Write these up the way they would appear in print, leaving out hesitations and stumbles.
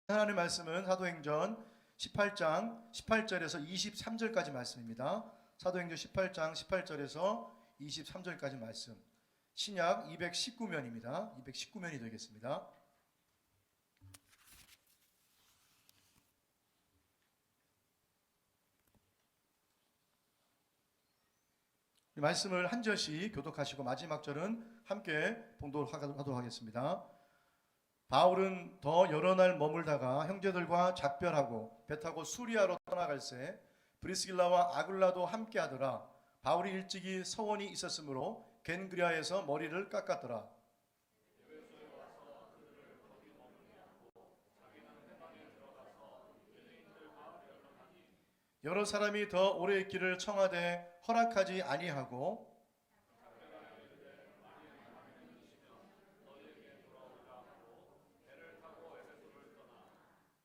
하나님의 말씀은 사도행전 18장 18절에서 23절까지 말씀입니다. 사도행전 18장 18절에서 23절까지 말씀. 신약 219면입니다. 219면이 되겠습니다. 이 말씀을 한 절씩 교독하시고 마지막 절은 함께 봉독하도록 하겠습니다. 바울은 더 여러 날 머물다가 형제들과 작별하고 배 타고 수리아로 떠나갈새 브리스길라와 아굴라도 함께하더라. 바울이 일찍이 서원이 있었으므로 겐그리아에서 머리를 깎았더라. 여러 사람이 더 오래 있기를 청하되 허락하지 아니하고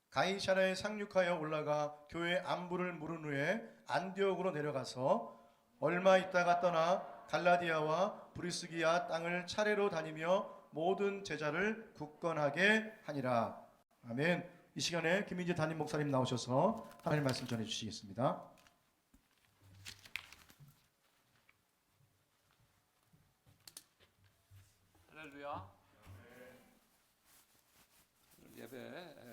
가이사랴에 상륙하여 올라가 교회 안부를 물은 후에 안디옥으로 내려가서 얼마 있다가 떠나 갈라디아와 브리스기아 땅을 차례로 다니며 모든 제자를 굳건하게 하니라. 아멘. 이 시간에 김민재 담임 목사님 나오셔서 하나님 말씀 전해 주시겠습니다. 할렐루야. 예배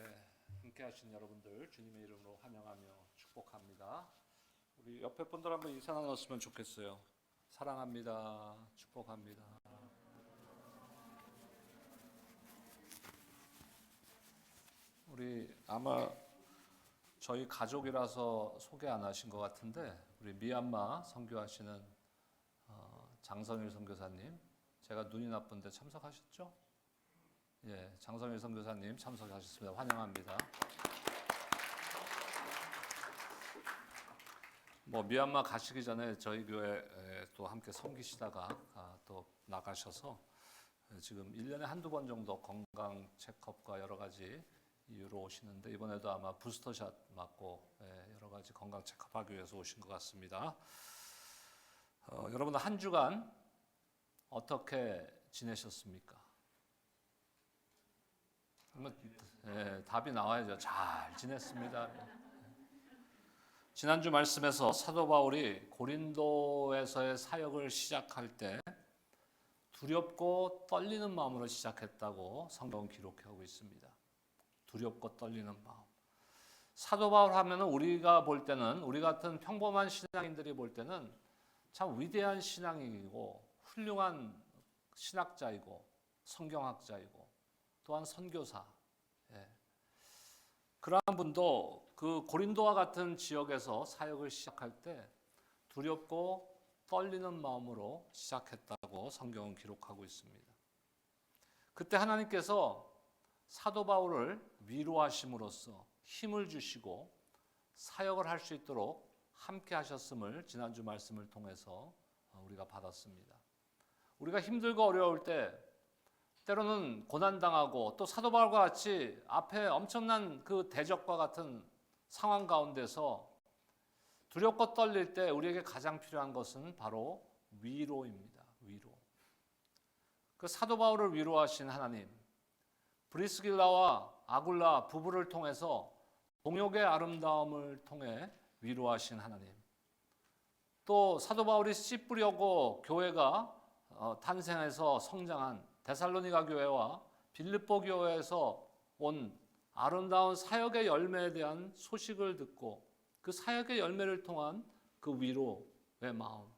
함께 하신 여러분들 주님의 이름으로 환영하며 축복합니다. 우리 옆에 분들 한번 인사 나눴으면 좋겠어요. 사랑합니다. 축복합니다. 우리 아마 저희 가족이라서 소개 안 하신 것 같은데 우리 미얀마 선교하시는 장성일 선교사님, 제가 눈이 나쁜데 참석하셨죠? 예, 장성일 선교사님 참석하셨습니다. 환영합니다. 미얀마 가시기 전에 저희 교회 또 함께 섬기시다가 또 나가셔서 지금 1년에 한두 번 정도 건강 체크업과 여러 가지 이유로 오시는데 이번에도 아마 부스터샷 맞고 여러 가지 건강 체크업하기 위해서 오신 것 같습니다. 여러분 한 주간 어떻게 지내셨습니까? 답이 나와야죠. 잘 지냈습니다. 지난주 말씀에서 사도 바울이 고린도에서의 사역을 시작할 때 두렵고 떨리는 마음으로 시작했다고 성경은 기록하고 있습니다. 두렵고 떨리는 마음. 사도 바울 하면은 우리가 볼 때는, 우리 같은 평범한 신앙인들이 볼 때는 참 위대한 신앙인이고 훌륭한 신학자이고 성경학자이고 또한 선교사, 그러한 분도 그 고린도와 같은 지역에서 사역을 시작할 때 두렵고 떨리는 마음으로 시작했다고 성경은 기록하고 있습니다. 그때 하나님께서 사도 바울을 위로하심으로써 힘을 주시고 사역을 할 수 있도록 함께 하셨음을 지난주 말씀을 통해서 우리가 받았습니다. 우리가 힘들고 어려울 때 때로는 고난당하고 또 사도 바울과 같이 앞에 엄청난 그 대적과 같은 상황 가운데서 두렵고 떨릴 때 우리에게 가장 필요한 것은 바로 위로입니다. 위로. 그 사도 바울을 위로하신 하나님, 브리스길라와 아굴라 부부를 통해서 동역의 아름다움을 통해 위로하신 하나님, 또 사도 바울이 씨 뿌려고 교회가 탄생해서 성장한 데살로니가 교회와 빌립보 교회에서 온 아름다운 사역의 열매에 대한 소식을 듣고 그 사역의 열매를 통한 그 위로의 마음,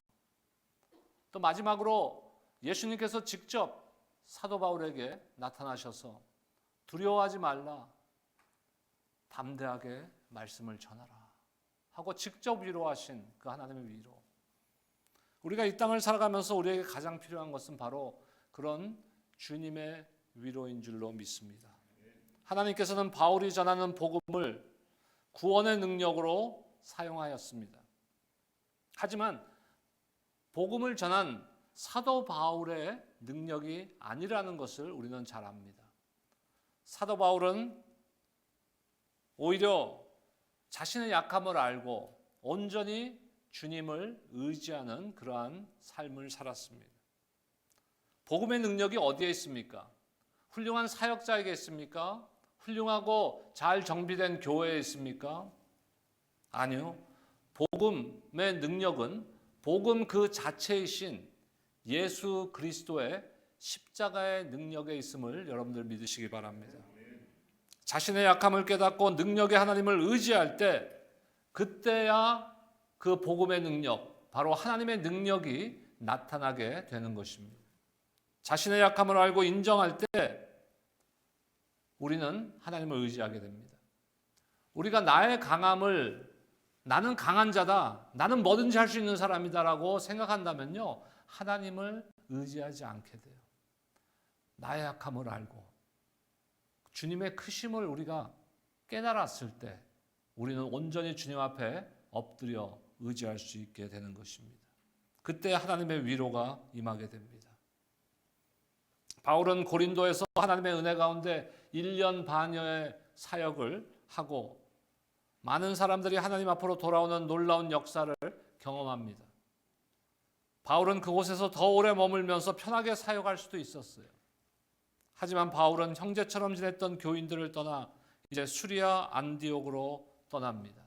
또 마지막으로 예수님께서 직접 사도 바울에게 나타나셔서 두려워하지 말라, 담대하게 말씀을 전하라 하고 직접 위로하신 그 하나님의 위로. 우리가 이 땅을 살아가면서 우리에게 가장 필요한 것은 바로 그런 주님의 위로인 줄로 믿습니다. 하나님께서는 바울이 전하는 복음을 구원의 능력으로 사용하였습니다. 하지만 복음을 전한 사도 바울의 능력이 아니라는 것을 우리는 잘 압니다. 사도 바울은 오히려 자신의 약함을 알고 온전히 주님을 의지하는 그러한 삶을 살았습니다. 복음의 능력이 어디에 있습니까? 훌륭한 사역자에게 있습니까? 훌륭하고 잘 정비된 교회에 있습니까? 아니요. 복음의 능력은 복음 그 자체이신 예수 그리스도의 십자가의 능력에 있음을 여러분들 믿으시기 바랍니다. 자신의 약함을 깨닫고 능력의 하나님을 의지할 때 그때야 그 복음의 능력, 바로 하나님의 능력이 나타나게 되는 것입니다. 자신의 약함을 알고 인정할 때 우리는 하나님을 의지하게 됩니다. 우리가 나의 강함을 나는 강한 자다, 나는 뭐든지 할 수 있는 사람이다라고 생각한다면요, 하나님을 의지하지 않게 돼요. 나의 약함을 알고 주님의 크심을 우리가 깨달았을 때 우리는 온전히 주님 앞에 엎드려 의지할 수 있게 되는 것입니다. 그때 하나님의 위로가 임하게 됩니다. 바울은 고린도에서 하나님의 은혜 가운데 1년 반여의 사역을 하고 많은 사람들이 하나님 앞으로 돌아오는 놀라운 역사를 경험합니다. 바울은 그곳에서 더 오래 머물면서 편하게 사역할 수도 있었어요. 하지만 바울은 형제처럼 지냈던 교인들을 떠나 이제 수리아 안디옥으로 떠납니다.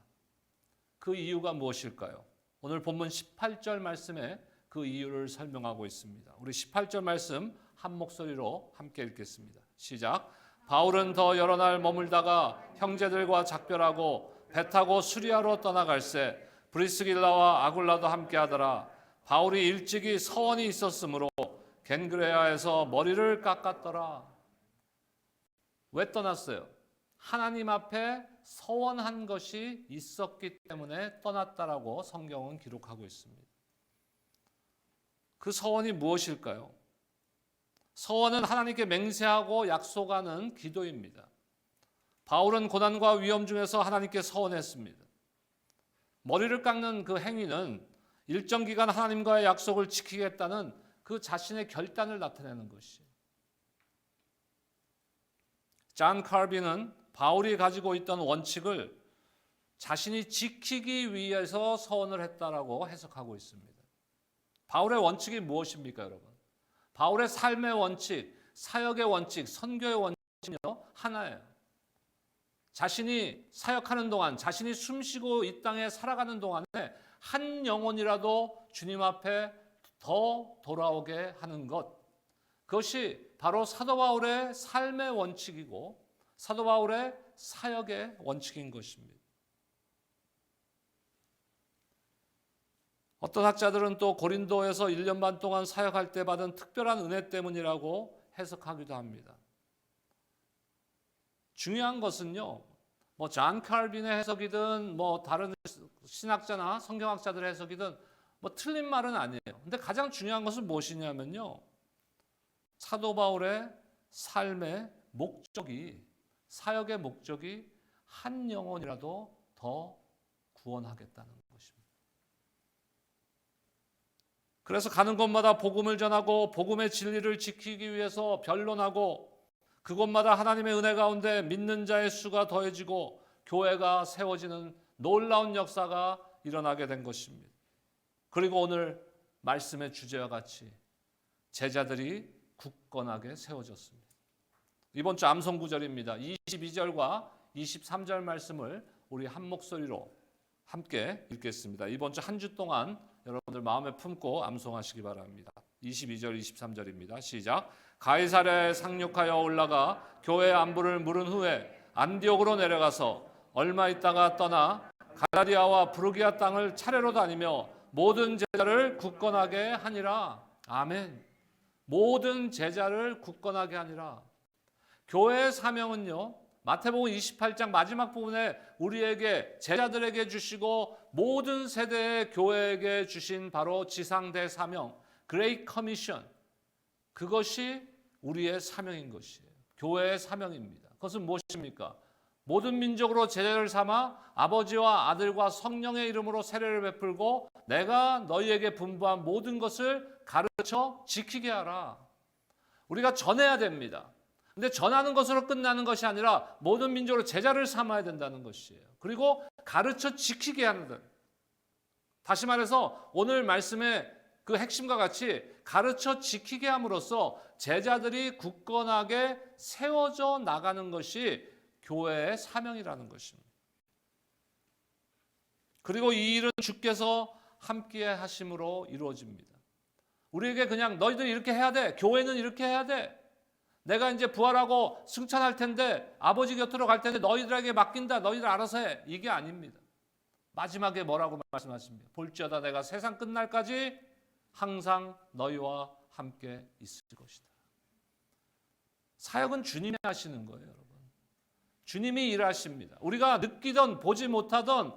그 이유가 무엇일까요? 오늘 본문 18절 말씀에 그 이유를 설명하고 있습니다. 우리 18절 말씀 한 목소리로 함께 읽겠습니다. 시작. 바울은 더 여러 날 머물다가 형제들과 작별하고 배 타고 수리아로 떠나갈새 브리스길라와 아굴라도 함께하더라. 바울이 일찍이 서원이 있었으므로 겐그레아에서 머리를 깎았더라. 왜 떠났어요? 하나님 앞에 서원한 것이 있었기 때문에 떠났다라고 성경은 기록하고 있습니다. 그 서원이 무엇일까요? 서원은 하나님께 맹세하고 약속하는 기도입니다. 바울은 고난과 위험 중에서 하나님께 서원했습니다. 머리를 깎는 그 행위는 일정 기간 하나님과의 약속을 지키겠다는 그 자신의 결단을 나타내는 것이에요. 존 칼빈은 바울이 가지고 있던 원칙을 자신이 지키기 위해서 서원을 했다라고 해석하고 있습니다. 바울의 원칙이 무엇입니까, 여러분? 바울의 삶의 원칙, 사역의 원칙, 선교의 원칙은요, 하나예요. 자신이 사역하는 동안, 자신이 숨쉬고 이 땅에 살아가는 동안에 한 영혼이라도 주님 앞에 더 돌아오게 하는 것, 그것이 바로 사도 바울의 삶의 원칙이고 사도 바울의 사역의 원칙인 것입니다. 어떤 학자들은 또 고린도에서 1년 반 동안 사역할 때 받은 특별한 은혜 때문이라고 해석하기도 합니다. 중요한 것은요, 존 칼빈의 해석이든 다른 신학자나 성경학자들의 해석이든 틀린 말은 아니에요. 근데 가장 중요한 것은 무엇이냐면요, 사도 바울의 삶의 목적이, 사역의 목적이 한 영혼이라도 더 구원하겠다는 것입니다. 그래서 가는 곳마다 복음을 전하고 복음의 진리를 지키기 위해서 변론하고 그곳마다 하나님의 은혜 가운데 믿는 자의 수가 더해지고 교회가 세워지는 놀라운 역사가 일어나게 된 것입니다. 그리고 오늘 말씀의 주제와 같이 제자들이 굳건하게 세워졌습니다. 이번 주 암송 구절입니다. 22절과 23절 말씀을 우리 한 목소리로 함께 읽겠습니다. 이번 주 한 주 동안 여러분들 마음에 품고 암송하시기 바랍니다. 22절, 23절입니다. 시작. 가이사랴에 상륙하여 올라가 교회 안부를 물은 후에 안디옥으로 내려가서 얼마 있다가 떠나 갈라디아와 부르기아 땅을 차례로 다니며 모든 제자를 굳건하게 하니라. 아멘. 모든 제자를 굳건하게 하니라. 교회의 사명은요, 마태복음 28장 마지막 부분에 우리에게, 제자들에게 주시고 모든 세대의 교회에게 주신 바로 지상대 사명, 그레이트 커미션, 그것이 우리의 사명인 것이에요. 교회의 사명입니다. 그것은 무엇입니까? 모든 민족으로 제자를 삼아 아버지와 아들과 성령의 이름으로 세례를 베풀고 내가 너희에게 분부한 모든 것을 가르쳐 지키게 하라. 우리가 전해야 됩니다. 근데 전하는 것으로 끝나는 것이 아니라 모든 민족으로 제자를 삼아야 된다는 것이에요. 그리고 가르쳐 지키게 하는. 다시 말해서 오늘 말씀의 그 핵심과 같이 가르쳐 지키게 함으로써 제자들이 굳건하게 세워져 나가는 것이 교회의 사명이라는 것입니다. 그리고 이 일은 주께서 함께 하심으로 이루어집니다. 우리에게 그냥 너희들 이렇게 해야 돼. 교회는 이렇게 해야 돼. 내가 이제 부활하고 승천할 텐데 아버지 곁으로 갈 텐데 너희들에게 맡긴다. 너희들 알아서 해. 이게 아닙니다. 마지막에 뭐라고 말씀하십니까? 볼지어다 내가 세상 끝날까지 항상 너희와 함께 있을 것이다. 사역은 주님이 하시는 거예요, 여러분. 주님이 일하십니다. 우리가 느끼던 보지 못하던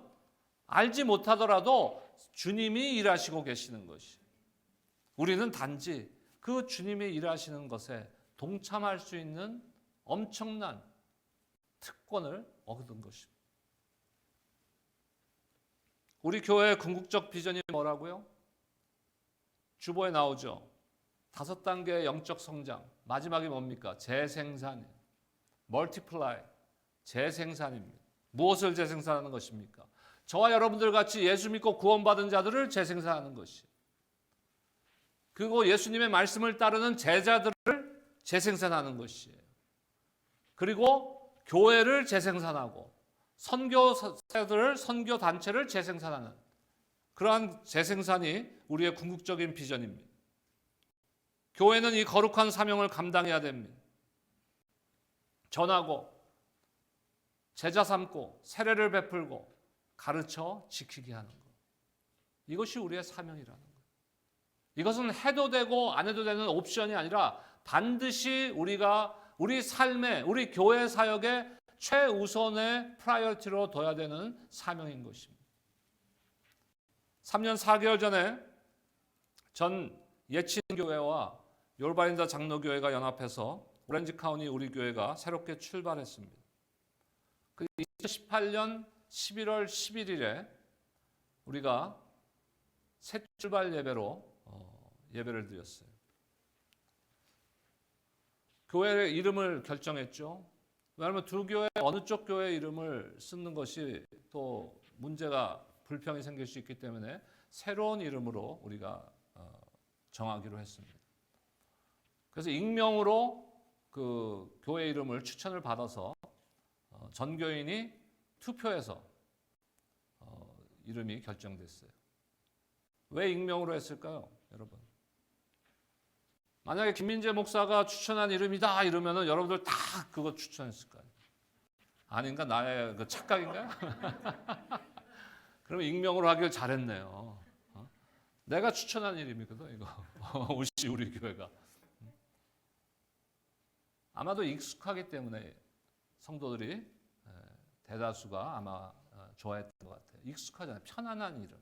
알지 못하더라도 주님이 일하시고 계시는 것이. 우리는 단지 그 주님이 일하시는 것에 동참할 수 있는 엄청난 특권을 얻은 것입니다. 우리 교회의 궁극적 비전이 뭐라고요? 주보에 나오죠. 5단계의 영적 성장. 마지막이 뭡니까? 재생산. 멀티플라이. 재생산입니다. 무엇을 재생산하는 것입니까? 저와 여러분들 같이 예수 믿고 구원받은 자들을 재생산하는 것이. 그리고 예수님의 말씀을 따르는 제자들을 재생산하는 것이에요. 그리고 교회를 재생산하고 선교사들을, 선교단체를 재생산하는 그러한 재생산이 우리의 궁극적인 비전입니다. 교회는 이 거룩한 사명을 감당해야 됩니다. 전하고 제자 삼고 세례를 베풀고 가르쳐 지키게 하는 것. 이것이 우리의 사명이라는 것. 이것은 해도 되고 안 해도 되는 옵션이 아니라 반드시 우리가 우리 삶에, 우리 교회 사역의 최우선의 프라이어티로 둬야 되는 사명인 것입니다. 3년 4개월 전에 전 예친교회와 요르바인자 장로교회가 연합해서 오렌지 카운티 우리 교회가 새롭게 출발했습니다. 2018년 11월 11일에 우리가 새 출발 예배로 예배를 드렸어요. 교회의 이름을 결정했죠. 왜냐하면 두 교회 어느 쪽 교회 이름을 쓰는 것이 또 문제가 불평이 생길 수 있기 때문에 새로운 이름으로 우리가 정하기로 했습니다. 그래서 익명으로 그 교회 이름을 추천을 받아서 전교인이 투표해서 이름이 결정됐어요. 왜 익명으로 했을까요, 여러분? 만약에 김민재 목사가 추천한 이름이다 이러면은 여러분들 다 그거 추천했을 거예요. 아닌가? 나의 그 착각인가요? 그러면 익명으로 하길 잘했네요. 내가 추천한 이름이거든, 이거. 우리 교회가. 아마도 익숙하기 때문에 성도들이 대다수가 아마 좋아했던 것 같아요. 익숙하잖아요. 편안한 이름.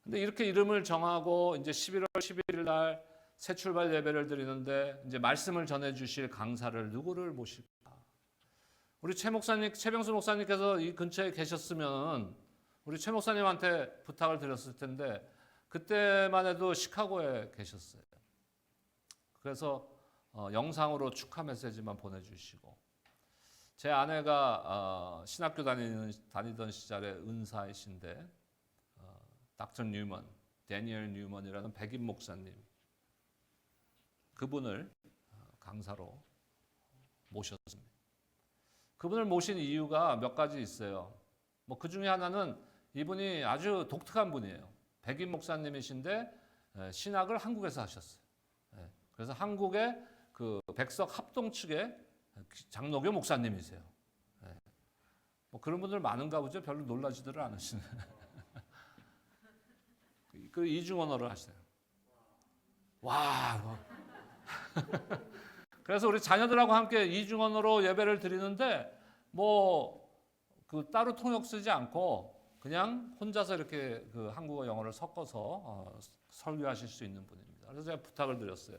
근데 이렇게 이름을 정하고 이제 11월 11일 날 새 출발 예배를 드리는데 이제 말씀을 전해 주실 강사를 누구를 모실까? 우리 최 목사님, 최병수 목사님께서 이 근처에 계셨으면 우리 최 목사님한테 부탁을 드렸을 텐데 그때만 해도 시카고에 계셨어요. 그래서 영상으로 축하 메시지만 보내주시고 제 아내가 신학교 다니던 시절에 은사이신데 닥터 뉴먼, 데니엘 뉴먼이라는 백인 목사님 그분을 강사로 모셨습니다. 그분을 모신 이유가 몇 가지 있어요. 뭐 그 중에 하나는 이분이 아주 독특한 분이에요. 백인 목사님이신데 신학을 한국에서 하셨어요. 그래서 한국의 그 백석 합동 측의 장로교 목사님이세요. 뭐 그런 분들 많은가 보죠. 별로 놀라지들을 않으시네. 그 이중언어를 하시네요. 와. 그래서 우리 자녀들하고 함께 이중언어로 예배를 드리는데 뭐 그 따로 통역 쓰지 않고 그냥 혼자서 이렇게 그 한국어 영어를 섞어서 설교하실 수 있는 분입니다. 그래서 제가 부탁을 드렸어요.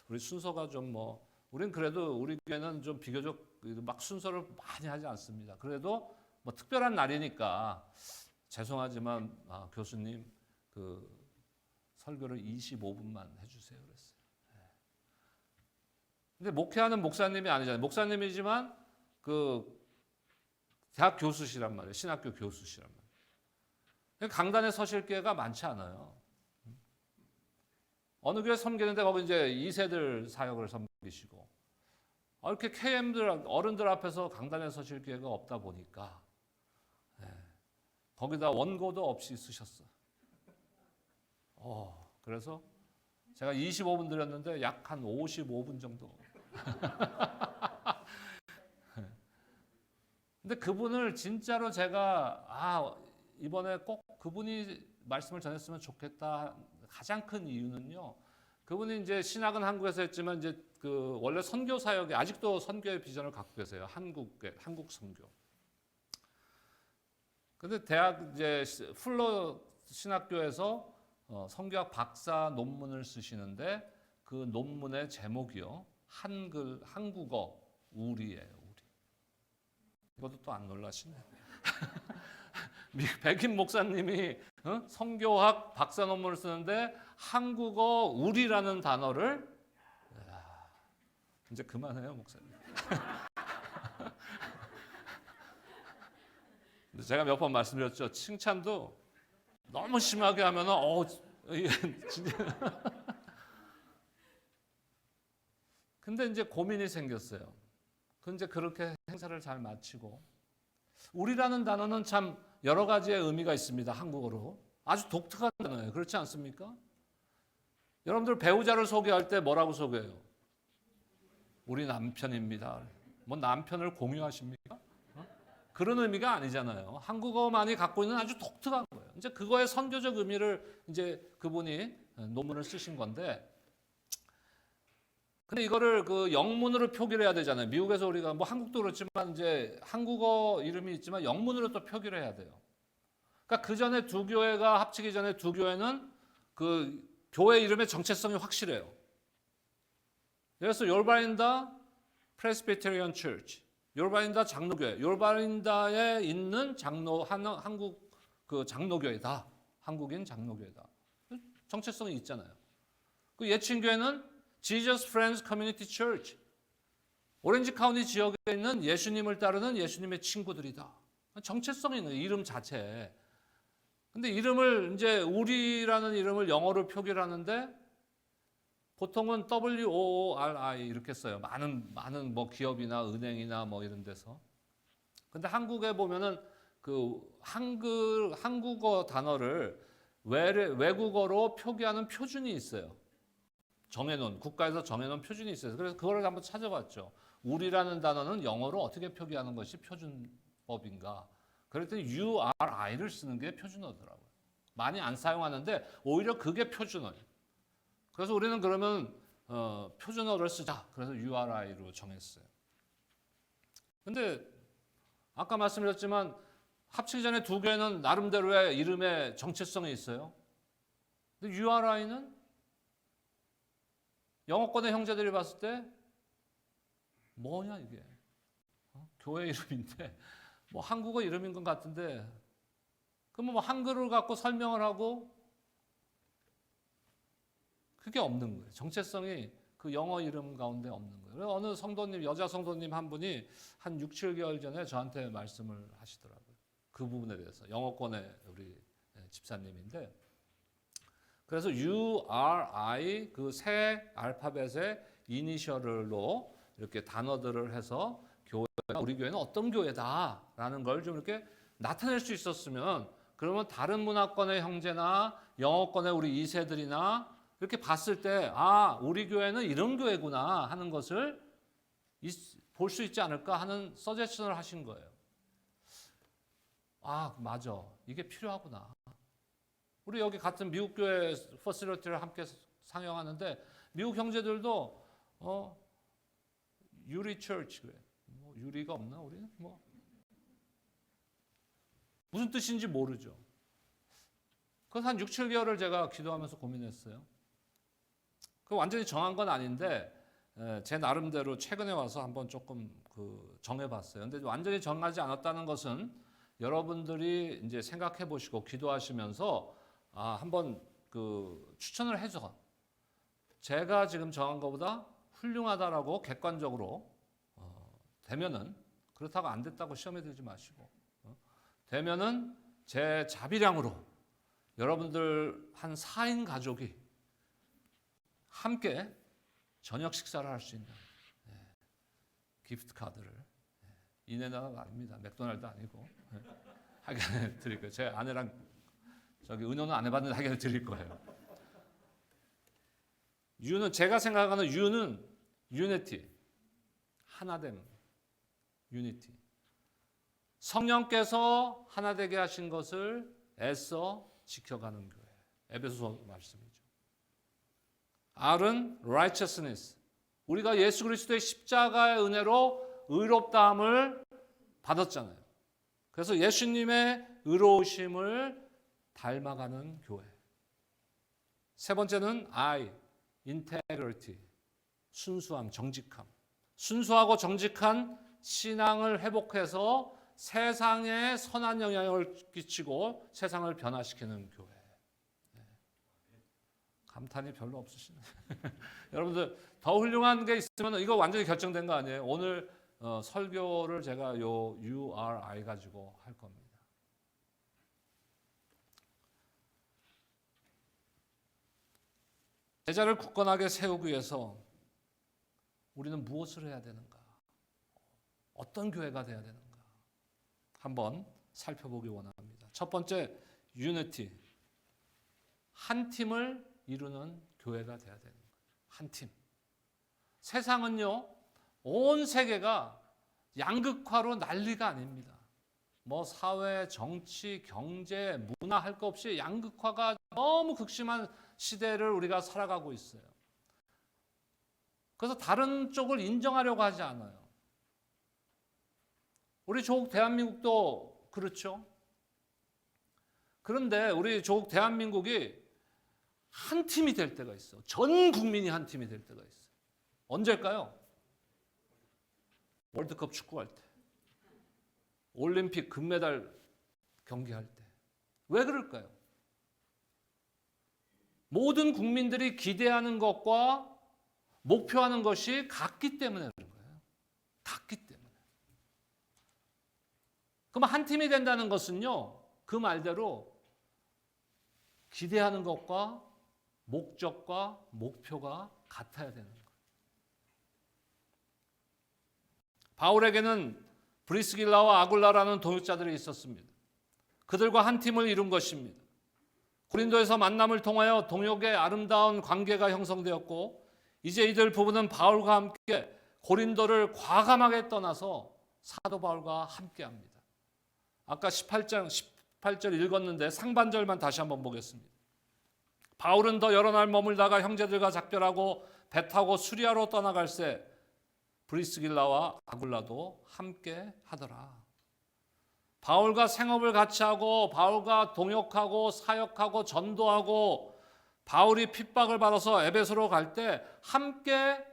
우리 순서가 좀 뭐 우린 그래도 우리 교회는 좀 비교적 막 순서를 많이 하지 않습니다. 그래도 뭐 특별한 날이니까 죄송하지만 교수님 그 설교를 25분만 해주세요 그랬어요. 근데 목회하는 목사님이 아니잖아요. 목사님이지만 그 대학 교수시란 말이에요. 신학교 교수시란 말이에요. 강단에 서실 기회가 많지 않아요. 어느 교회 섬기는데 거기 이제 2세들 사역을 섬기시고 이렇게 KM들 어른들 앞에서 강단에 서실 기회가 없다 보니까 거기다 원고도 없이 쓰셨어요. 그래서 제가 25분 드렸는데 약 한 55분 정도. 근데 그분을 진짜로 제가 이번에 꼭 그분이 말씀을 전했으면 좋겠다. 가장 큰 이유는요. 그분이 이제 신학은 한국에서 했지만 이제 그 원래 선교 사역에 아직도 선교의 비전을 갖고 계세요. 한국 선교. 근데 대학 이제 풀러 신학교에서 선교학 박사 논문을 쓰시는데 그 논문의 제목이요. 한국어 우리예요. 우리. 이것도 또 안 놀라시네. 백인 목사님이 선교학 박사 논문을 쓰는데 한국어 우리라는 단어를 이제 그만해요, 목사님. 근데 제가 몇 번 말씀드렸죠. 칭찬도 너무 심하게 하면은 이게 진짜. 근데 이제 고민이 생겼어요. 근데 그렇게 행사를 잘 마치고 우리라는 단어는 참 여러 가지의 의미가 있습니다. 한국어로. 아주 독특한 단어예요. 그렇지 않습니까? 여러분들 배우자를 소개할 때 뭐라고 소개해요? 우리 남편입니다. 뭐 남편을 공유하십니까? 그런 의미가 아니잖아요. 한국어만이 갖고 있는 아주 독특한 거예요. 이제 그거의 선교적 의미를 이제 그분이 논문을 쓰신 건데, 근데 이거를 그 영문으로 표기를 해야 되잖아요. 미국에서 우리가 뭐 한국도 그렇지만 이제 한국어 이름이 있지만 영문으로 또 표기를 해야 돼요. 그러니까 그 전에 두 교회가 합치기 전에 두 교회는 그 교회 이름의 정체성이 확실해요. 그래서 요르바인다 프레스비테리언 처치, 요르바인다 장로교회, 요르바인다에 있는 한국 그 장로교회다. 한국인 장로교회다. 정체성이 있잖아요. 그 예친교회는 Jesus Friends Community Church, 오렌지 카운티 지역에 있는 예수님을 따르는 예수님의 친구들이다. 정체성이 있는 이름 자체에. 근데 이름을 이제 우리라는 이름을 영어로 표기를 하는데 보통은 WORI 이렇게 써요. 많은 뭐 기업이나 은행이나 뭐 이런 데서. 근데 한국에 보면은 그 한국어 단어를 외국어로 표기하는 표준이 있어요. 국가에서 정해놓은 표준이 있어요. 그래서 그거를 한번 찾아봤죠. 우리라는 단어는 영어로 어떻게 표기하는 것이 표준법인가? 그랬더니 URI를 쓰는 게 표준어더라고요. 많이 안 사용하는데 오히려 그게 표준어예요. 그래서 우리는 그러면 표준어를 쓰자. 그래서 URI로 정했어요. 근데 아까 말씀드렸지만 합치기 전에 두 교회는 나름대로의 이름의 정체성이 있어요. 근데 URI는 영어권의 형제들이 봤을 때 뭐냐 이게? 교회 이름인데 뭐 한국어 이름인 것 같은데 그러면 뭐 한글을 갖고 설명을 하고 그게 없는 거예요. 정체성이 그 영어 이름 가운데 없는 거예요. 그래서 어느 성도님, 여자 성도님 한 분이 한 6, 7개월 전에 저한테 말씀을 하시더라고요. 그 부분에 대해서. 영어권의 우리 집사님인데 그래서 URI 그 새 알파벳의 이니셜로 이렇게 단어들을 해서 우리 교회는 어떤 교회다라는 걸 좀 이렇게 나타낼 수 있었으면 그러면 다른 문화권의 형제나 영어권의 우리 2세들이나 이렇게 봤을 때 우리 교회는 이런 교회구나 하는 것을 볼 수 있지 않을까 하는 서제션을 하신 거예요. 맞아. 이게 필요하구나. 우리 여기 같은 미국 교회 퍼실리티를 함께 상영하는데 미국 형제들도 유리 처치 그래. 뭐 유리가 없나 우리는 뭐 무슨 뜻인지 모르죠. 그래서 한 6, 7개월을 제가 기도하면서 고민했어요. 그 완전히 정한 건 아닌데 제 나름대로 최근에 와서 한번 조금 정해봤어요. 근데 완전히 정하지 않았다는 것은 여러분들이 이제 생각해 보시고 기도하시면서 한번 추천을 해줘. 제가 지금 정한 것보다 훌륭하다라고 객관적으로 되면은 그렇다고 안 됐다고 시험에 들지 마시고 되면은 제 자비량으로 여러분들 한 4인 가족이 함께 저녁 식사를 할 수 있는 기프트 카드를 인앤아웃 아닙니다. 맥도날드 아니고 하게 드릴 거예요. 제 아내랑 저기 은호는 안 해봤는데 하게 드릴 거예요. U는 제가 생각하는 U는 유니티, 하나됨, 유니티. 성령께서 하나 되게 하신 것을 애써 지켜가는 교회. 에베소서 말씀이죠. R은 righteousness. 우리가 예수 그리스도의 십자가의 은혜로 의롭다함을 받았잖아요. 그래서 예수님의 의로우심을 닮아가는 교회. 세 번째는 I, integrity. 순수함, 정직함. 순수하고 정직한 신앙을 회복해서 세상에 선한 영향을 끼치고 세상을 변화시키는 교회. 감탄이 별로 없으시네. 여러분들 더 훌륭한 게 있으면 이거 완전히 결정된 거 아니에요? 오늘 설교를 제가 요 URI 가지고 할 겁니다. 제자를 굳건하게 세우기 위해서 우리는 무엇을 해야 되는가? 어떤 교회가 돼야 되는가? 한번 살펴보기 원합니다. 첫 번째, 유니티. 한 팀을 이루는 교회가 돼야 되는 거예요. 한 팀. 세상은요, 온 세계가 양극화로 난리가 아닙니다. 뭐 사회, 정치, 경제, 문화 할 거 없이 양극화가 너무 극심한 시대를 우리가 살아가고 있어요. 그래서 다른 쪽을 인정하려고 하지 않아요. 우리 조국 대한민국도 그렇죠. 그런데 우리 조국 대한민국이 한 팀이 될 때가 있어. 전 국민이 한 팀이 될 때가 있어요. 언제일까요? 월드컵 축구할 때. 올림픽 금메달 경기할 때. 왜 그럴까요? 모든 국민들이 기대하는 것과 목표하는 것이 같기 때문에 그런 거예요. 같기 때문에. 그럼 한 팀이 된다는 것은요, 그 말대로 기대하는 것과 목적과 목표가 같아야 되는 거예요. 바울에게는 브리스길라와 아굴라라는 동역자들이 있었습니다. 그들과 한 팀을 이룬 것입니다. 고린도에서 만남을 통하여 동역의 아름다운 관계가 형성되었고, 이제 이들 부부는 바울과 함께 고린도를 과감하게 떠나서 사도 바울과 함께합니다. 아까 18절 읽었는데 상반절만 다시 한번 보겠습니다. 바울은 더 여러 날 머물다가 형제들과 작별하고 배 타고 수리아로 떠나갈새 브리스길라와 아굴라도 함께 하더라. 바울과 생업을 같이 하고 바울과 동역하고 사역하고 전도하고 바울이 핍박을 받아서 에베소로 갈 때 함께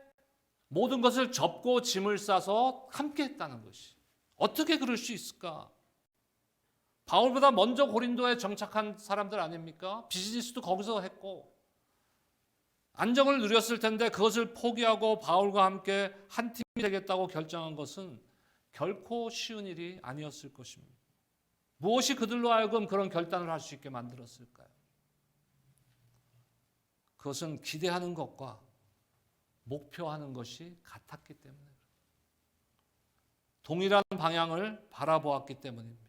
모든 것을 접고 짐을 싸서 함께 했다는 것이. 어떻게 그럴 수 있을까? 바울보다 먼저 고린도에 정착한 사람들 아닙니까? 비즈니스도 거기서 했고 안정을 누렸을 텐데 그것을 포기하고 바울과 함께 한 팀이 되겠다고 결정한 것은 결코 쉬운 일이 아니었을 것입니다. 무엇이 그들로 하여금 그런 결단을 할 수 있게 만들었을까요? 그것은 기대하는 것과 목표하는 것이 같았기 때문에 동일한 방향을 바라보았기 때문입니다.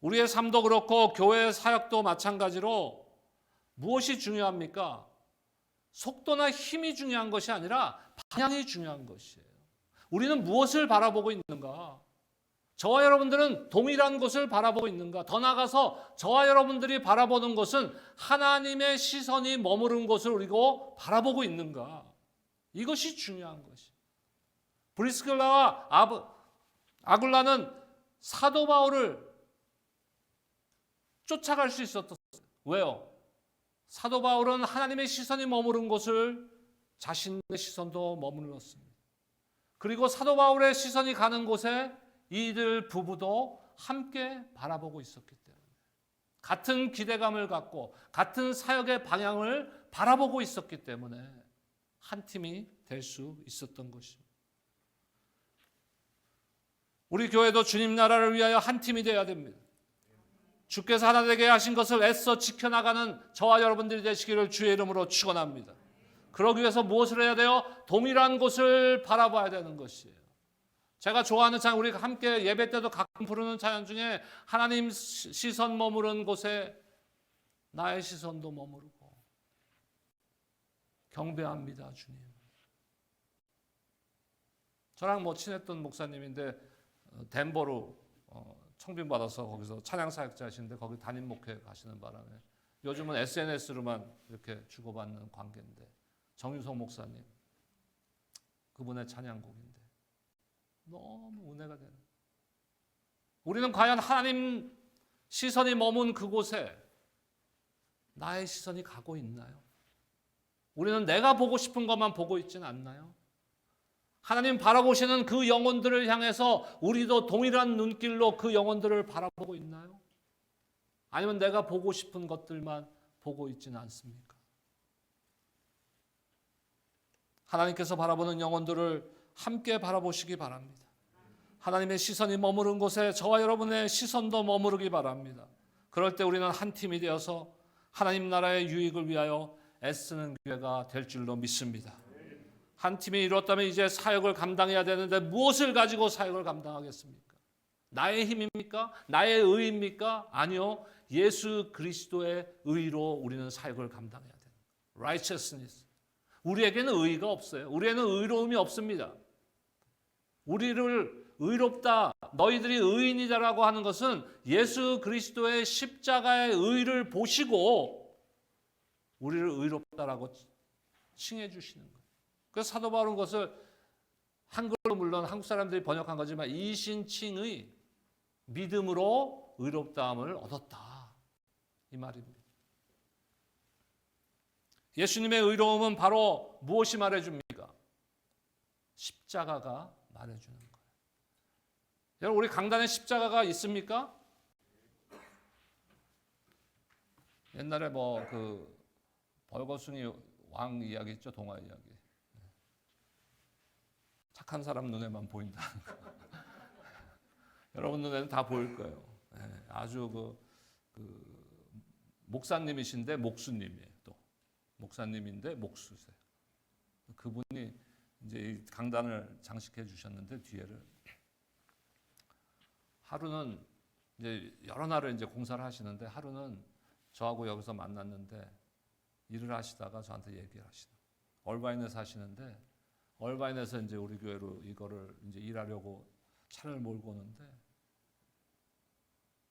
우리의 삶도 그렇고 교회의 사역도 마찬가지로 무엇이 중요합니까? 속도나 힘이 중요한 것이 아니라 방향이 중요한 것이에요. 우리는 무엇을 바라보고 있는가? 저와 여러분들은 동일한 것을 바라보고 있는가? 더 나아가서 저와 여러분들이 바라보는 것은 하나님의 시선이 머무른 곳을 우리가 바라보고 있는가? 이것이 중요한 것이. 브리스길라와 아굴라는 사도 바울을 쫓아갈 수 있었어요. 왜요? 사도 바울은 하나님의 시선이 머무른 곳을 자신의 시선도 머물렀습니다. 그리고 사도 바울의 시선이 가는 곳에 이들 부부도 함께 바라보고 있었기 때문에 같은 기대감을 갖고 같은 사역의 방향을 바라보고 있었기 때문에 한 팀이 될 수 있었던 것입니다. 우리 교회도 주님 나라를 위하여 한 팀이 되어야 됩니다. 주께서 하나 되게 하신 것을 애써 지켜나가는 저와 여러분들이 되시기를 주의 이름으로 축원합니다. 그러기 위해서 무엇을 해야 돼요? 동일한 곳을 바라봐야 되는 것이에요. 제가 좋아하는 찬양, 우리 함께 예배 때도 가끔 부르는 찬양 중에 하나님 시선 머무른 곳에 나의 시선도 머무르고 경배합니다, 주님. 저랑 뭐 친했던 목사님인데 덴버로 청빙받아서 거기서 찬양 사역자이신데 거기 담임 목회 가시는 바람에 요즘은 SNS로만 이렇게 주고받는 관계인데 정유성 목사님, 그분의 찬양곡인데 너무 은혜가 되는. 우리는 과연 하나님 시선이 머문 그곳에 나의 시선이 가고 있나요? 우리는 내가 보고 싶은 것만 보고 있지는 않나요? 하나님 바라보시는 그 영혼들을 향해서 우리도 동일한 눈길로 그 영혼들을 바라보고 있나요? 아니면 내가 보고 싶은 것들만 보고 있지는 않습니까? 하나님께서 바라보는 영혼들을 함께 바라보시기 바랍니다. 하나님의 시선이 머무른 곳에 저와 여러분의 시선도 머무르기 바랍니다. 그럴 때 우리는 한 팀이 되어서 하나님 나라의 유익을 위하여 애쓰는 교회가 될 줄로 믿습니다. 한 팀이 이뤘다면 이제 사역을 감당해야 되는데 무엇을 가지고 사역을 감당하겠습니까? 나의 힘입니까? 나의 의입니까? 아니요. 예수 그리스도의 의로 우리는 사역을 감당해야 돼요. Righteousness. 우리에게는 의의가 없어요. 우리에는 의로움이 없습니다. 우리를 의롭다, 너희들이 의인이다라고 하는 것은 예수 그리스도의 십자가의 의를 보시고 우리를 의롭다라고 칭해 주시는 거예요. 그래서 사도 바울은 것을 한글로 물론 한국 사람들이 번역한 거지만 이신칭의 믿음으로 의롭다함을 얻었다, 이 말입니다. 예수님의 의로움은 바로 무엇이 말해줍니까? 십자가가 말해주는 거예요. 여러분, 우리 강단에 십자가가 있습니까? 옛날에 뭐 그 벌거숭이 왕 이야기 있죠, 동화 이야기. 착한 사람 눈에만 보인다는 거. 여러분 눈에는 다 보일 거예요. 아주 그 목사님이신데 목수님이에요. 또 목사님인데 목수세요. 그분이 이제 이 강단을 장식해 주셨는데 뒤에를 하루는 이제 여러 날을 이제 공사를 하시는데 하루는 저하고 여기서 만났는데 일을 하시다가 저한테 얘기를 하시더라고요. 얼바인에 사시는데 얼바인에서 이제 우리 교회로 이거를 이제 일하려고 차를 몰고 오는데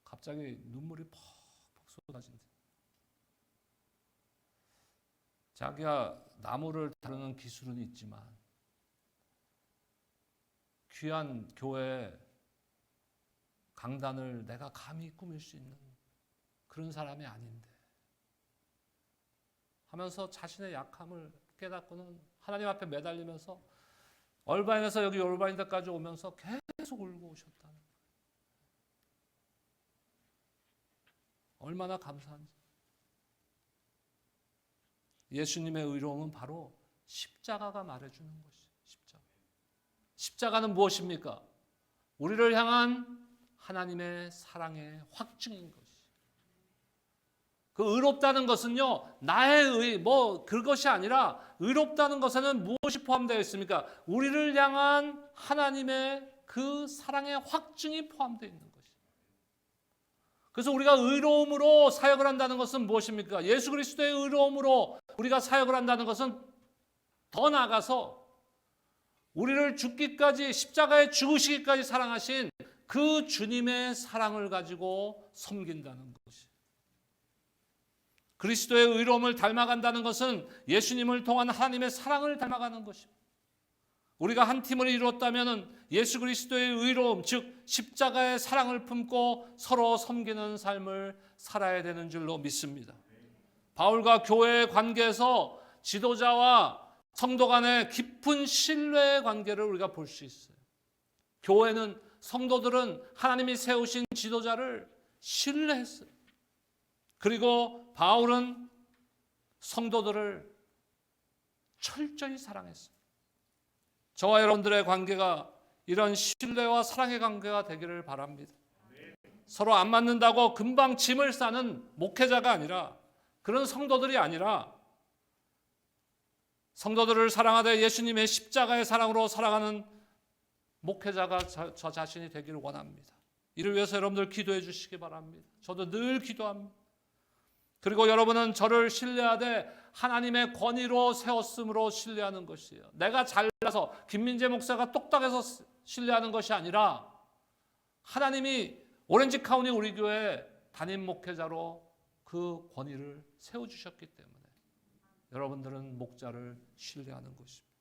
갑자기 눈물이 퍽퍽 쏟아진대. 자기가 나무를 다루는 기술은 있지만 귀한 교회 강단을 내가 감히 꾸밀 수 있는 그런 사람이 아닌데 하면서 자신의 약함을 깨닫고는 하나님 앞에 매달리면서 얼바인에서 여기 올바인데까지 오면서 계속 울고 오셨다는 거예요. 얼마나 감사한지. 예수님의 의로움은 바로 십자가가 말해주는 것이에요. 십자가는 무엇입니까? 우리를 향한 하나님의 사랑의 확증인 것이죠. 그 의롭다는 것은요, 나의 의, 그것이 아니라 의롭다는 것에는 무엇이 포함되어 있습니까? 우리를 향한 하나님의 그 사랑의 확증이 포함되어 있는 것이죠. 그래서 우리가 의로움으로 사역을 한다는 것은 무엇입니까? 예수 그리스도의 의로움으로 우리가 사역을 한다는 것은 더 나아가서 우리를 죽기까지 십자가에 죽으시기까지 사랑하신 그 주님의 사랑을 가지고 섬긴다는 것이에요. 그리스도의 의로움을 닮아간다는 것은 예수님을 통한 하나님의 사랑을 닮아가는 것입니다. 우리가 한 팀을 이루었다면 예수 그리스도의 의로움, 즉 십자가의 사랑을 품고 서로 섬기는 삶을 살아야 되는 줄로 믿습니다. 바울과 교회의 관계에서 지도자와 성도 간의 깊은 신뢰의 관계를 우리가 볼 수 있어요. 교회는, 성도들은 하나님이 세우신 지도자를 신뢰했어요. 그리고 바울은 성도들을 철저히 사랑했어요. 저와 여러분들의 관계가 이런 신뢰와 사랑의 관계가 되기를 바랍니다. 서로 안 맞는다고 금방 짐을 싸는 목회자가 아니라, 그런 성도들이 아니라 성도들을 사랑하되 예수님의 십자가의 사랑으로 살아가는 목회자가 저 자신이 되기를 원합니다. 이를 위해서 여러분들 기도해 주시기 바랍니다. 저도 늘 기도합니다. 그리고 여러분은 저를 신뢰하되 하나님의 권위로 세웠음으로 신뢰하는 것이에요. 내가 잘나서 김민재 목사가 똑딱해서 신뢰하는 것이 아니라 하나님이 오렌지 카운티 우리 교회 담임 목회자로 그 권위를 세워주셨기 때문에 여러분들은 목자를 신뢰하는 것입니다.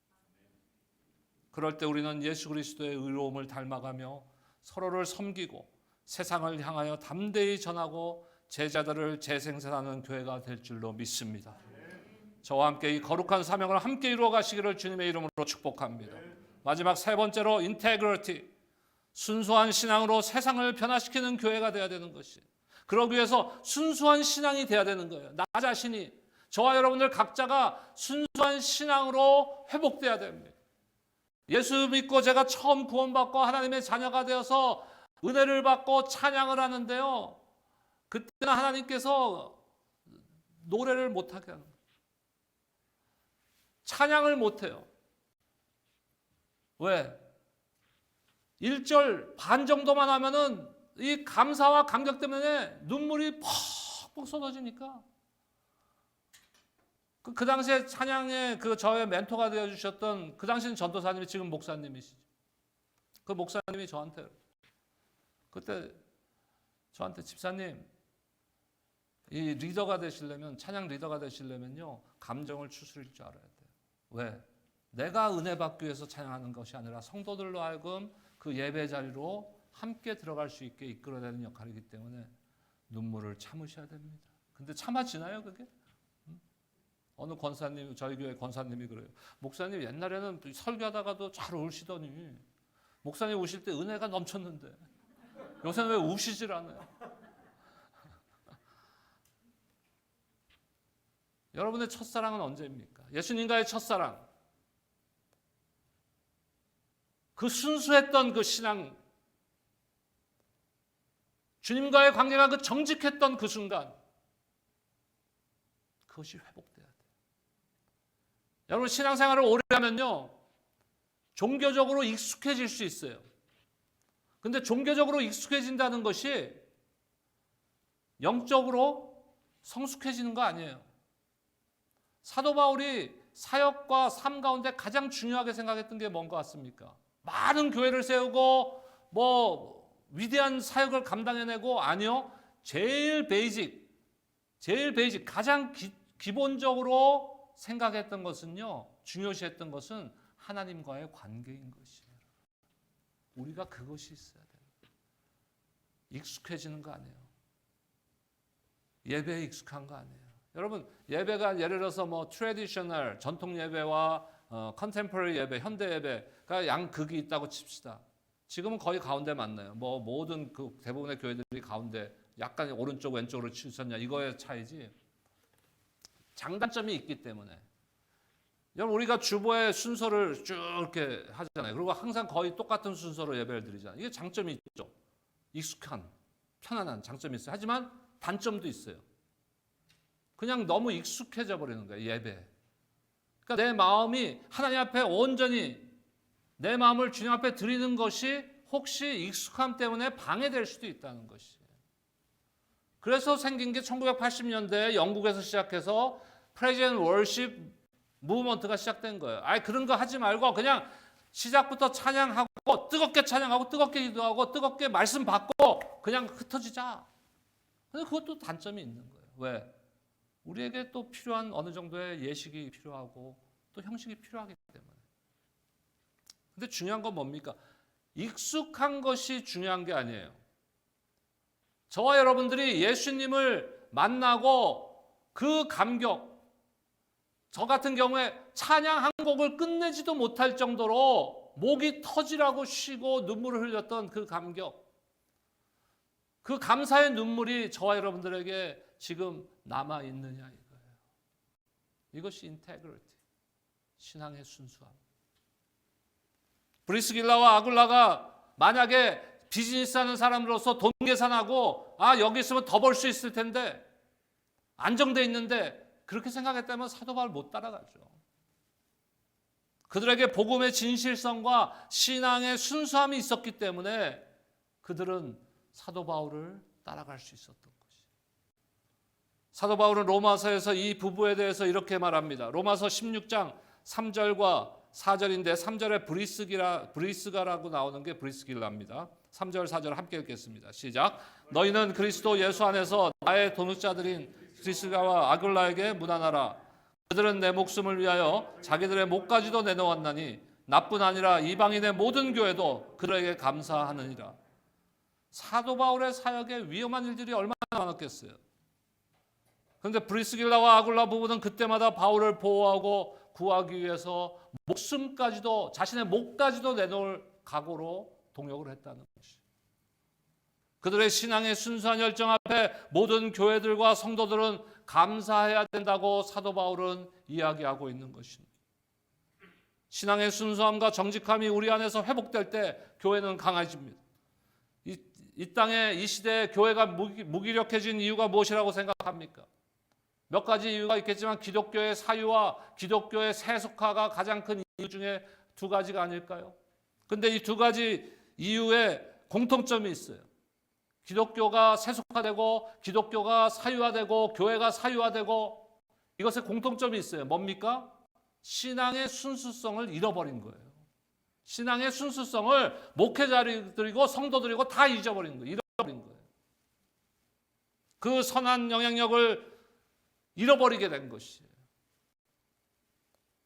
그럴 때 우리는 예수 그리스도의 의로움을 닮아가며 서로를 섬기고 세상을 향하여 담대히 전하고 제자들을 재생산하는 교회가 될 줄로 믿습니다. 저와 함께 이 거룩한 사명을 함께 이루어 가시기를 주님의 이름으로 축복합니다. 마지막 세 번째로 인테그리티, 순수한 신앙으로 세상을 변화시키는 교회가 되어야 되는 것이에요. 그러기 위해서 순수한 신앙이 되어야 되는 거예요. 나 자신이, 저와 여러분들 각자가 순수한 신앙으로 회복돼야 됩니다. 예수 믿고 제가 처음 구원받고 하나님의 자녀가 되어서 은혜를 받고 찬양을 하는데요, 그때는 하나님께서 노래를 못하게 하는 거예요. 찬양을 못해요. 왜? 1절 반 정도만 하면은 이 감사와 감격 때문에 눈물이 퍽퍽 쏟아지니까 그 당시에 찬양의 저의 멘토가 되어주셨던 그 당시는 전도사님이 지금 목사님이시죠. 그 목사님이 저한테 그때 저한테 집사님, 이 리더가 되시려면, 찬양 리더가 되시려면요, 감정을 추스릴 줄 알아야 돼요. 왜? 내가 은혜 받기 위해서 찬양하는 것이 아니라 성도들로 하여금 그 예배 자리로 함께 들어갈 수 있게 이끌어야 되는 역할이기 때문에 눈물을 참으셔야 됩니다. 근데 참아지나요, 그게? 어느 권사님, 저희 교회 권사님이 그래요. 목사님 옛날에는 설교하다가도 잘 우시더니 목사님 우실 때 은혜가 넘쳤는데 요새는 왜 우시질 않아요? 여러분의 첫사랑은 언제입니까? 예수님과의 첫사랑. 그 순수했던 그 신앙, 주님과의 관계가 그 정직했던 그 순간, 그것이 회복돼야 돼요. 여러분 신앙생활을 오래 하면요, 종교적으로 익숙해질 수 있어요. 근데 종교적으로 익숙해진다는 것이 영적으로 성숙해지는 거 아니에요. 사도 바울이 사역과 삶 가운데 가장 중요하게 생각했던 게 뭔 것 같습니까? 많은 교회를 세우고 위대한 사역을 감당해내고, 아니요, 제일 베이직 가장 기본적으로 생각했던 것은요, 중요시했던 것은 하나님과의 관계인 것이에요. 우리가 그것이 있어야 돼요. 익숙해지는 거 아니에요. 예배에 익숙한 거 아니에요. 여러분 예배가 예를 들어서 트래디셔널 전통 예배와 컨템포러리 예배, 현대 예배가 양극이 있다고 칩시다. 지금은 거의 가운데 맞나요? 모든 그 대부분의 교회들이 가운데 약간 오른쪽 왼쪽으로 치우쳤냐, 이거의 차이지. 장단점이 있기 때문에. 여러분 우리가 주보의 순서를 쭉 이렇게 하잖아요. 그리고 항상 거의 똑같은 순서로 예배를 드리잖아요. 이게 장점이 있죠. 익숙한, 편안한 장점이 있어요. 하지만 단점도 있어요. 그냥 너무 익숙해져 버리는 거예요, 예배. 그러니까 내 마음이 하나님 앞에 온전히 내 마음을 주님 앞에 드리는 것이 혹시 익숙함 때문에 방해될 수도 있다는 것이에요. 그래서 생긴 게 1980년대 영국에서 시작해서 프레젠 월십 무브먼트가 시작된 거예요. 그런 거 하지 말고 그냥 시작부터 찬양하고 뜨겁게 찬양하고 뜨겁게 기도하고 뜨겁게 말씀 받고 그냥 흩어지자. 근데 그것도 단점이 있는 거예요. 왜? 우리에게 또 필요한 어느 정도의 예식이 필요하고 또 형식이 필요하기 때문에. 근데 중요한 건 뭡니까? 익숙한 것이 중요한 게 아니에요. 저와 여러분들이 예수님을 만나고 그 감격, 저 같은 경우에 찬양 한 곡을 끝내지도 못할 정도로 목이 터지라고 쉬고 눈물을 흘렸던 그 감격, 그 감사의 눈물이 저와 여러분들에게 지금 남아있느냐 이거예요. 이것이 인테그리티, 신앙의 순수함. 브리스길라와 아굴라가 만약에 비즈니스 하는 사람으로서 돈 계산하고 여기 있으면 더 벌 수 있을 텐데, 안정돼 있는데 그렇게 생각했다면 사도 바울 못 따라가죠. 그들에게 복음의 진실성과 신앙의 순수함이 있었기 때문에 그들은 사도 바울을 따라갈 수 있었던 것이죠. 사도 바울은 로마서에서 이 부부에 대해서 이렇게 말합니다. 로마서 16장 3절과 4절인데 3절에 브리스가라고 나오는 게 브리스길라입니다. 3절 4절 함께 읽겠습니다. 시작. 너희는 그리스도 예수 안에서 나의 도둑자들인 브리스가와 아굴라에게 문안하라. 그들은 내 목숨을 위하여 자기들의 목까지도 내놓았나니 나뿐 아니라 이방인의 모든 교회도 그들에게 감사하느니라. 사도 바울의 사역에 위험한 일들이 얼마나 많았겠어요. 그런데 브리스길라와 아굴라 부부는 그때마다 바울을 보호하고 구하기 위해서 목숨까지도, 자신의 목까지도 내놓을 각오로 동역을 했다는 것이. 그들의 신앙의 순수한 열정 앞에 모든 교회들과 성도들은 감사해야 된다고 사도 바울은 이야기하고 있는 것입니다. 신앙의 순수함과 정직함이 우리 안에서 회복될 때 교회는 강해집니다. 이 땅에 이 시대에 교회가 무기력해진 이유가 무엇이라고 생각합니까? 몇 가지 이유가 있겠지만 기독교의 사유와 기독교의 세속화가 가장 큰 이유 중에 두 가지가 아닐까요? 근데 이 두 가지 이유에 공통점이 있어요. 기독교가 세속화되고 기독교가 사유화되고 교회가 사유화되고 이것에 공통점이 있어요. 뭡니까? 신앙의 순수성을 잃어버린 거예요. 신앙의 순수성을 목회자들이고 성도들이고 다 잊어버린 거예요. 잃어버린 거예요. 그 선한 영향력을 잃어버리게 된 것이에요.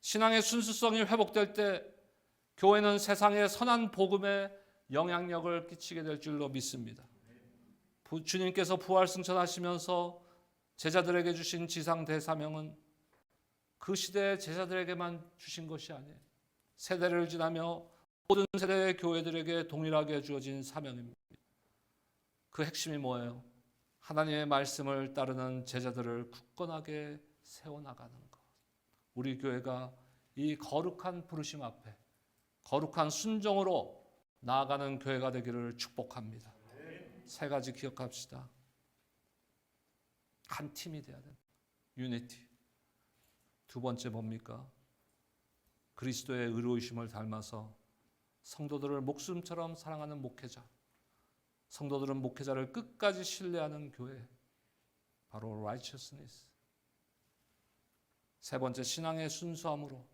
신앙의 순수성이 회복될 때 교회는 세상에 선한 복음의 영향력을 끼치게 될 줄로 믿습니다. 주님께서 부활 승천하시면서 제자들에게 주신 지상 대사명은 그 시대의 제자들에게만 주신 것이 아니에요. 세대를 지나며 모든 세대의 교회들에게 동일하게 주어진 사명입니다. 그 핵심이 뭐예요? 하나님의 말씀을 따르는 제자들을 굳건하게 세워나가는 것. 우리 교회가 이 거룩한 부르심 앞에 거룩한 순종으로 나아가는 교회가 되기를 축복합니다. 세 가지 기억합시다. 한 팀이 돼야 된다. 유니티. 두 번째 뭡니까? 그리스도의 의로우심을 닮아서 성도들을 목숨처럼 사랑하는 목회자. 성도들은 목회자를 끝까지 신뢰하는 교회. 바로 righteousness. 세 번째 신앙의 순수함으로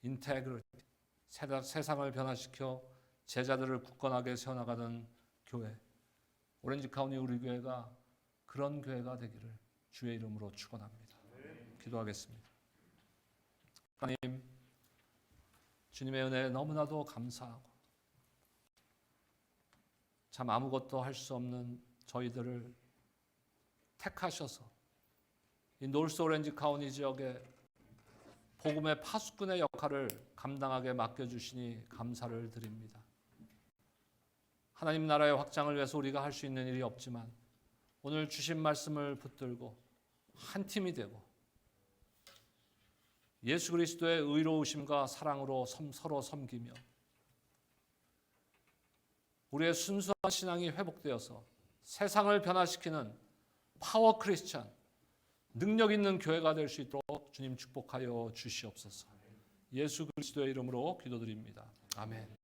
integrity. 세상을 변화시켜 제자들을 굳건하게 세워나가는 교회. 오렌지 카운티 우리 교회가 그런 교회가 되기를 주의 이름으로 축원합니다. 기도하겠습니다. 하나님, 주님의 은혜에 너무나도 감사하고 참 아무것도 할 수 없는 저희들을 택하셔서 이 노스 오렌지 카운티 지역에 복음의 파수꾼의 역할을 감당하게 맡겨주시니 감사를 드립니다. 하나님 나라의 확장을 위해서 우리가 할 수 있는 일이 없지만 오늘 주신 말씀을 붙들고 한 팀이 되고 예수 그리스도의 의로우심과 사랑으로 서로 섬기며 우리의 순수한 신앙이 회복되어서 세상을 변화시키는 파워 크리스찬, 능력 있는 교회가 될 수 있도록 주님 축복하여 주시옵소서. 예수 그리스도의 이름으로 기도드립니다. 아멘.